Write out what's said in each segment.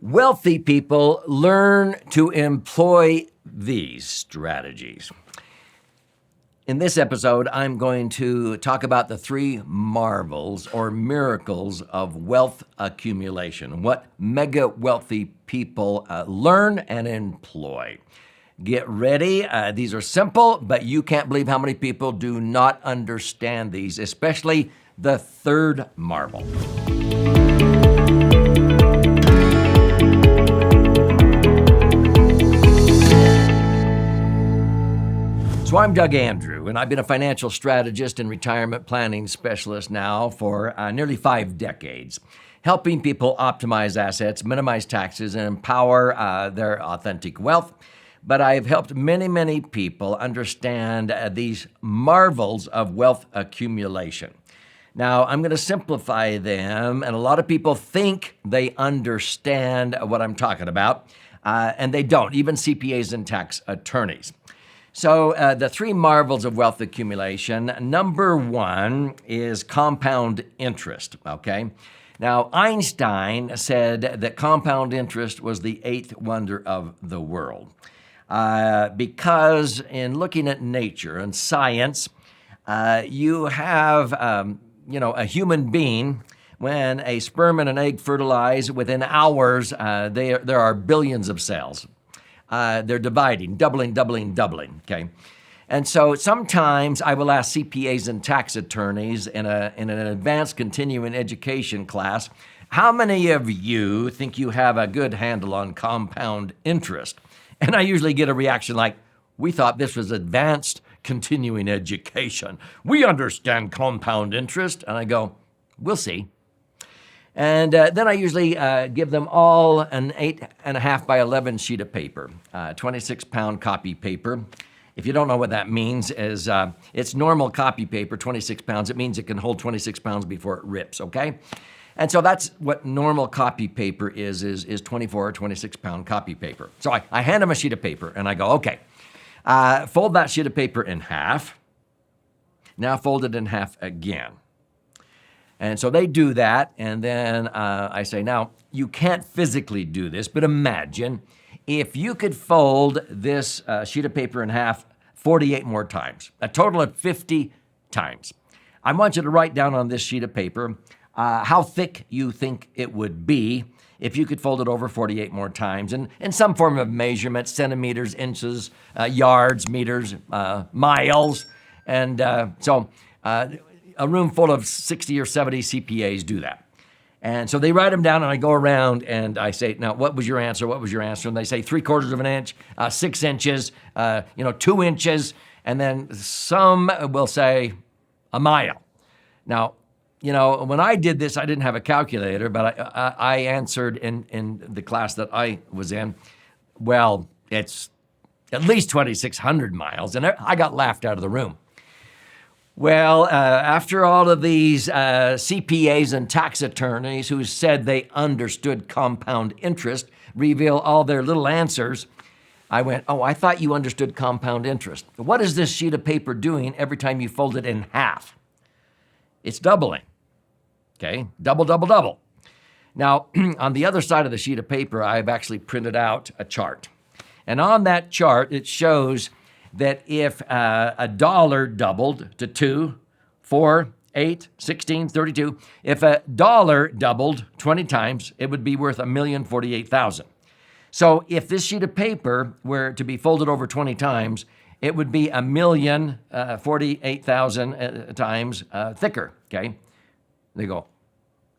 Wealthy people learn to employ these strategies. In this episode, I'm going to talk about the three marvels or miracles of wealth accumulation, what mega wealthy people learn and employ. Get ready. These are simple, but you can't believe how many people do not understand these, especially the third marvel. So I'm Doug Andrew, and I've been a financial strategist and retirement planning specialist now for nearly 5 decades, helping people optimize assets, minimize taxes, and empower their authentic wealth. But I've helped many people understand these marvels of wealth accumulation. Now, I'm going to simplify them, and a lot of people think they understand what I'm talking about, and they don't, even CPAs and tax attorneys. So the three marvels of wealth accumulation, number one is compound interest, okay? Now, Einstein said that compound interest was the eighth wonder of the world because in looking at nature and science, you have, a human being. When a sperm and an egg fertilize, within hours, there are billions of cells. They're dividing, doubling, okay? And so sometimes I will ask CPAs and tax attorneys in an advanced continuing education class, how many of you think you have a good handle on compound interest? And I usually get a reaction like, we thought this was advanced continuing education. We understand compound interest. And I go, we'll see. And then I usually give them all an 8.5 by 11 sheet of paper, 26-pound copy paper. If you don't know what that means, is it's normal copy paper, 26 pounds. It means it can hold 26 pounds before it rips, okay? And so that's what normal copy paper is 24 or 26-pound copy paper. So I hand them a sheet of paper, and I go, okay, fold that sheet of paper in half. Now fold it in half again. And so they do that, and then I say, now, you can't physically do this, but imagine if you could fold this sheet of paper in half 48 more times, a total of 50 times. I want you to write down on this sheet of paper how thick you think it would be if you could fold it over 48 more times, and in some form of measurement, centimeters, inches, yards, meters, miles, and a room full of 60 or 70 CPAs do that. And so they write them down, and I go around and I say, now, what was your answer? What was your answer? And they say 3/4 of an inch, 6 inches, 2 inches. And then some will say a mile. Now, when I did this, I didn't have a calculator, but I answered in the class that I was in, well, it's at least 2,600 miles. And I got laughed out of the room. Well, after all of these CPAs and tax attorneys who said they understood compound interest reveal all their little answers, I went, oh, I thought you understood compound interest. What is this sheet of paper doing every time you fold it in half? It's doubling, okay? Double. Now, on the other side of the sheet of paper, I've actually printed out a chart. And on that chart, it shows that if a dollar doubled to 2, 4, 8, 16, 32, if a dollar doubled 20 times, it would be worth $1,048,000. So if this sheet of paper were to be folded over 20 times, it would be $1,048,000 times thicker, okay? They go,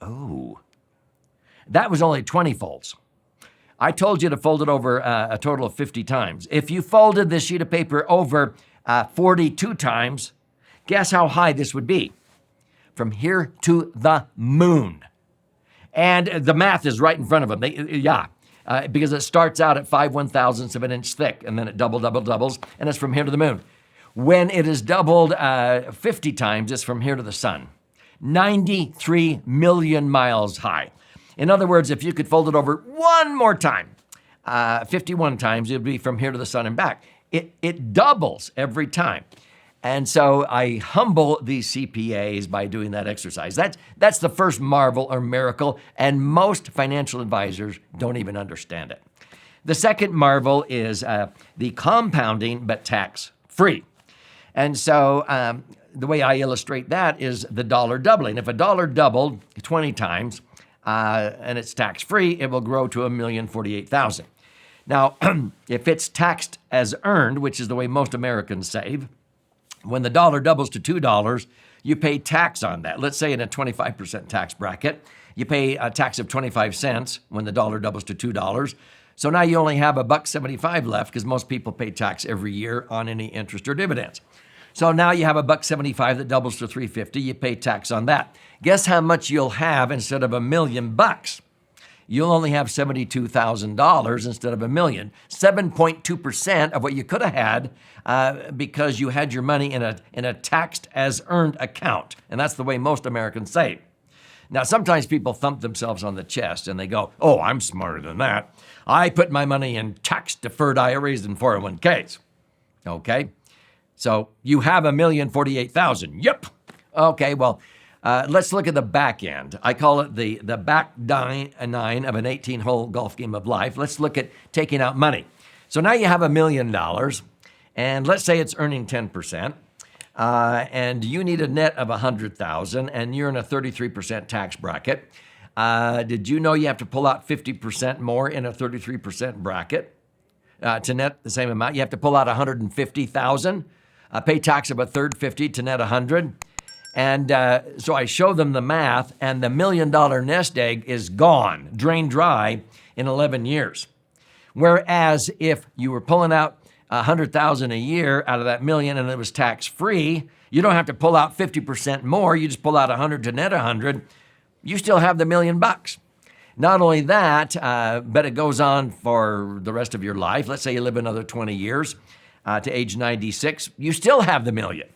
oh, that was only 20 folds. I told you to fold it over a total of 50 times. If you folded this sheet of paper over 42 times, guess how high this would be? From here to the moon. And the math is right in front of them. Because it starts out at 5/1,000ths of an inch thick, and then it doubles, and it's from here to the moon. When it is doubled 50 times, it's from here to the sun. 93 million miles high. In other words, if you could fold it over one more time, 51 times, it would be from here to the sun and back. It doubles every time. And so I humble these CPAs by doing that exercise. That's the first marvel or miracle, and most financial advisors don't even understand it. The second marvel is the compounding, but tax-free. And so the way I illustrate that is the dollar doubling. If a dollar doubled 20 times and it's tax-free, it will grow to $1,048,000. Now, if it's taxed as earned, which is the way most Americans save, when the dollar doubles to $2, you pay tax on that. Let's say in a 25% tax bracket, you pay a tax of 25 cents when the dollar doubles to $2. So now you only have $1.75 left because most people pay tax every year on any interest or dividends. So now you have $1.75 that doubles to $3.50. You pay tax on that. Guess how much you'll have instead of $1 million? You'll only have $72,000 instead of $1 million. 7.2% of what you could have had because you had your money in a taxed as earned account. And that's the way most Americans save. Now, sometimes people thump themselves on the chest and they go, oh, I'm smarter than that. I put my money in tax-deferred IRAs and 401ks. Okay, so you have $1,048,000. Yep. Okay, well, let's look at the back end. I call it the back nine of an 18-hole golf game of life. Let's look at taking out money. So now you have $1 million, and let's say it's earning 10%. And you need a net of $100,000, and you're in a 33% tax bracket. Did you know you have to pull out 50% more in a 33% bracket to net the same amount? You have to pull out $150,000, pay tax of a third 50 to net 100. And so I show them the math, and the $1 million nest egg is gone, drained dry in 11 years. Whereas if you were pulling out $100,000 a year out of that million and it was tax-free, you don't have to pull out 50% more. You just pull out 100 to net 100. You still have the $1 million. Not only that, but it goes on for the rest of your life. Let's say you live another 20 years to age 96. You still have the $1 million.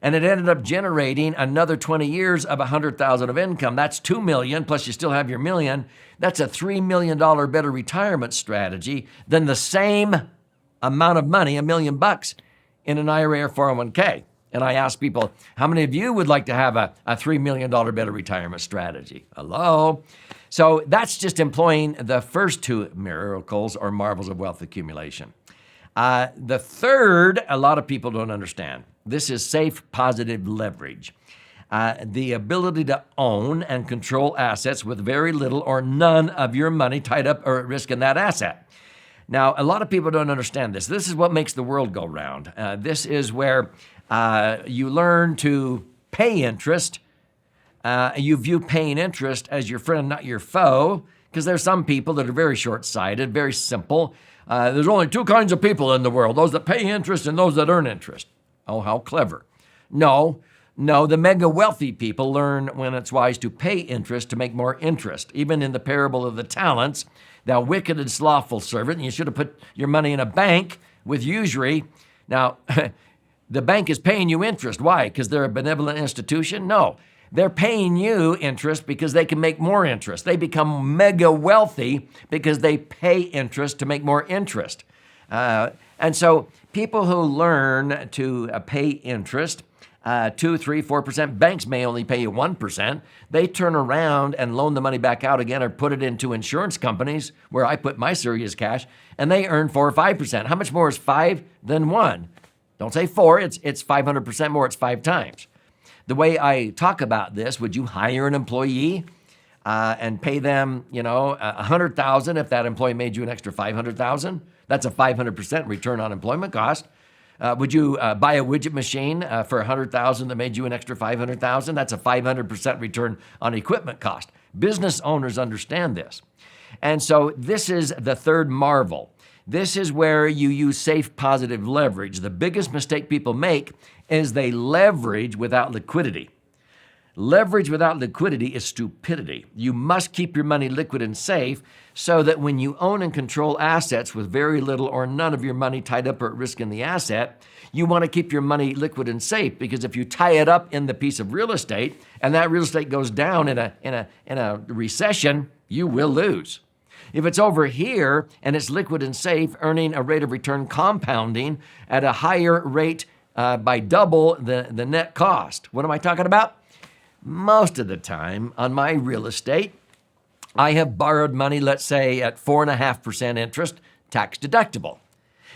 And it ended up generating another 20 years of $100,000 of income. That's $2 million, plus you still have your $1 million. That's a $3 million better retirement strategy than the same amount of money, $1 million, in an IRA or 401k. And I ask people, how many of you would like to have a $3 million better retirement strategy? Hello? So that's just employing the first two miracles or marvels of wealth accumulation. The third, a lot of people don't understand. This is safe, positive leverage. The ability to own and control assets with very little or none of your money tied up or at risk in that asset. Now, a lot of people don't understand this. This is what makes the world go round. This is where you learn to pay interest. You view paying interest as your friend, not your foe, because there's some people that are very short-sighted, very simple. There's only two kinds of people in the world, those that pay interest and those that earn interest. Oh, how clever. No, the mega wealthy people learn when it's wise to pay interest to make more interest. Even in the parable of the talents, thou wicked and slothful servant, you should have put your money in a bank with usury. Now, the bank is paying you interest. Why? Because they're a benevolent institution? No. They're paying you interest because they can make more interest. They become mega wealthy because they pay interest to make more interest. And so people who learn to pay interest, 2, 3, 4%, banks may only pay you 1%. They turn around and loan the money back out again or put it into insurance companies where I put my serious cash, and they earn 4 or 5%. How much more is 5 than 1? Don't say 4, it's 500% more, it's 5 times. The way I talk about this, would you hire an employee and pay them, $100,000 if that employee made you an extra $500,000? That's a 500% return on employment cost. Would you buy a widget machine for $100,000 that made you an extra $500,000? That's a 500% return on equipment cost. Business owners understand this. And so this is the third marvel. This is where you use safe, positive leverage. The biggest mistake people make is they leverage without liquidity. Leverage without liquidity is stupidity. You must keep your money liquid and safe so that when you own and control assets with very little or none of your money tied up or at risk in the asset, you want to keep your money liquid and safe, because if you tie it up in the piece of real estate and that real estate goes down in a recession, you will lose. If it's over here and it's liquid and safe, earning a rate of return compounding at a higher rate by double the net cost. What am I talking about? Most of the time on my real estate, I have borrowed money, let's say at 4.5% interest, tax deductible.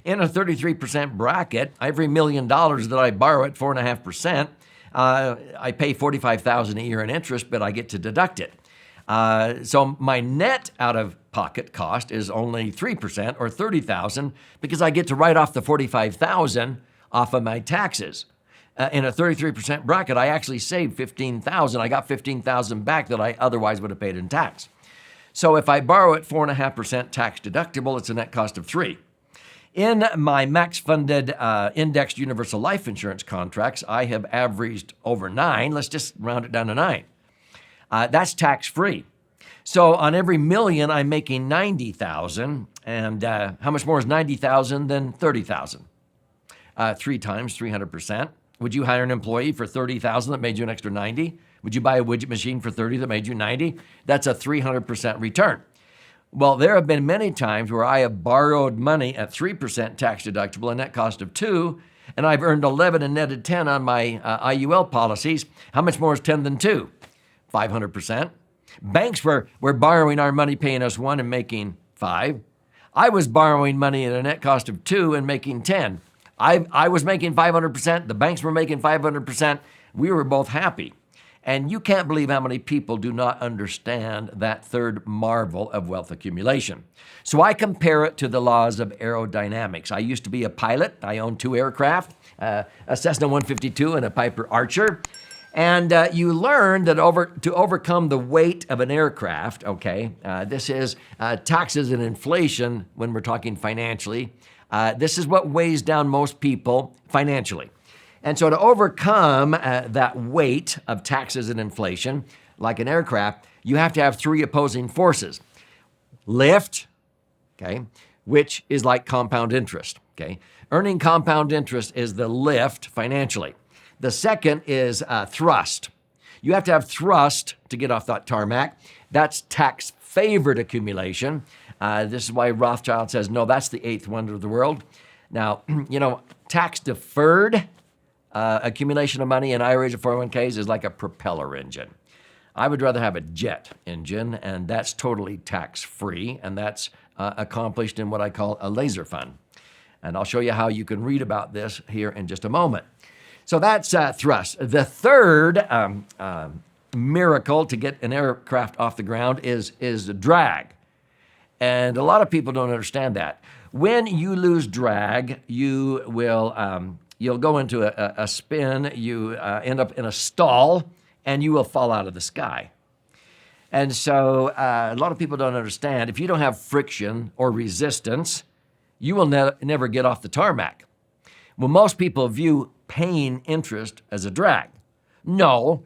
In a 33% bracket, every $1 million that I borrow at 4.5%, I pay $45,000 a year in interest, but I get to deduct it. So my net out-of-pocket cost is only 3% or $30,000 because I get to write off the $45,000 off of my taxes. In a 33% bracket, I actually saved $15,000. I got $15,000 back that I otherwise would have paid in tax. So if I borrow at 4.5% tax deductible, it's a net cost of 3%. In my max-funded indexed universal life insurance contracts, I have averaged over 9. Let's just round it down to 9. That's tax-free. So on every $1 million, I'm making $90,000. And how much more is $90,000 than $30,000? 3 times 300%. Would you hire an employee for $30,000 that made you an extra $90,000? Would you buy a widget machine for $30,000 that made you $90,000? That's a 300% return. Well, there have been many times where I have borrowed money at 3% tax deductible, a net cost of 2%, and I've earned 11 and netted 10 on my IUL policies. How much more is 10 than 2? 500%. Banks were borrowing our money, paying us 1 and making 5. I was borrowing money at a net cost of 2 and making 10. I was making 500%. The banks were making 500%. We were both happy. And you can't believe how many people do not understand that third marvel of wealth accumulation. So I compare it to the laws of aerodynamics. I used to be a pilot. I owned 2 aircraft, a Cessna 152 and a Piper Archer. And you learn that to overcome the weight of an aircraft, this is taxes and inflation when we're talking financially. This is what weighs down most people financially. And so to overcome that weight of taxes and inflation, like an aircraft, you have to have 3 opposing forces. Lift, which is like compound interest, Earning compound interest is the lift financially. The second is thrust. You have to have thrust to get off that tarmac. That's tax-favored accumulation. This is why Rothschild says, no, that's the 8th wonder of the world. Now, tax-deferred accumulation of money in IRAs or 401ks is like a propeller engine. I would rather have a jet engine, and that's totally tax-free, and that's accomplished in what I call a laser fund. And I'll show you how you can read about this here in just a moment. So that's thrust. The third miracle to get an aircraft off the ground is drag. And a lot of people don't understand that. When you lose drag, you will you'll go into a spin, you end up in a stall, and you will fall out of the sky. And so a lot of people don't understand, if you don't have friction or resistance, you will never get off the tarmac. Well, most people view paying interest as a drag. No,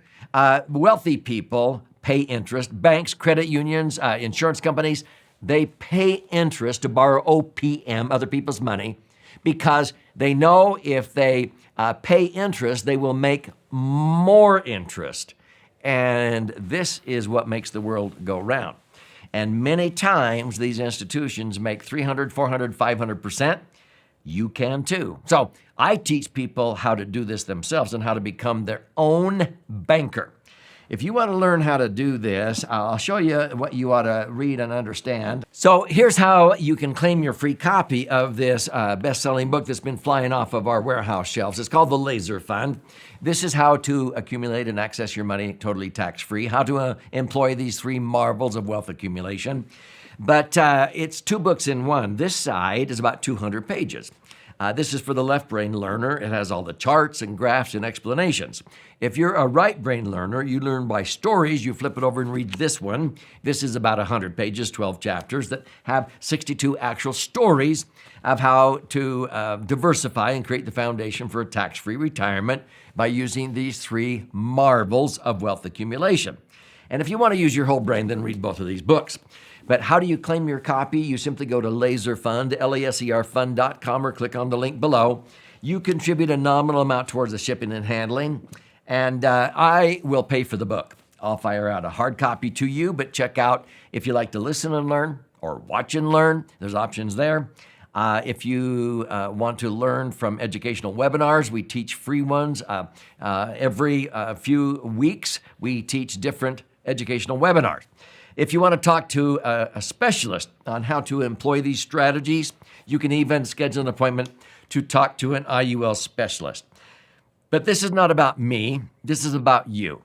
wealthy people pay interest. Banks, credit unions, insurance companies, they pay interest to borrow OPM, other people's money, because they know if they pay interest, they will make more interest. And this is what makes the world go round. And many times these institutions make 300, 400, 500%. You can too. So I teach people how to do this themselves and how to become their own banker. If you want to learn how to do this, I'll show you what you ought to read and understand. So here's how you can claim your free copy of this best-selling book that's been flying off of our warehouse shelves. It's called The Laser Fund. This is how to accumulate and access your money totally tax-free, how to employ these 3 marvels of wealth accumulation. But it's 2 books in one. This side is about 200 pages. This is for the left brain learner. It has all the charts and graphs and explanations. If you're a right brain learner, you learn by stories. You flip it over and read this one. This is about 100 pages, 12 chapters that have 62 actual stories of how to diversify and create the foundation for a tax-free retirement by using these 3 marvels of wealth accumulation. And if you want to use your whole brain, then read both of these books. But how do you claim your copy? You simply go to LaserFund, LASERfund.com, or click on the link below. You contribute a nominal amount towards the shipping and handling, and I will pay for the book. I'll fire out a hard copy to you, but check out if you like to listen and learn or watch and learn. There's options there. If you want to learn from educational webinars, we teach free ones. Every few weeks, we teach different educational webinars. If you want to talk to a specialist on how to employ these strategies, you can even schedule an appointment to talk to an IUL specialist. But this is not about me. This is about you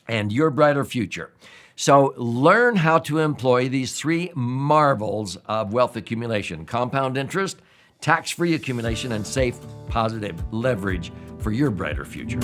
and your brighter future. So learn how to employ these three marvels of wealth accumulation: compound interest, tax-free accumulation, and safe, positive leverage for your brighter future.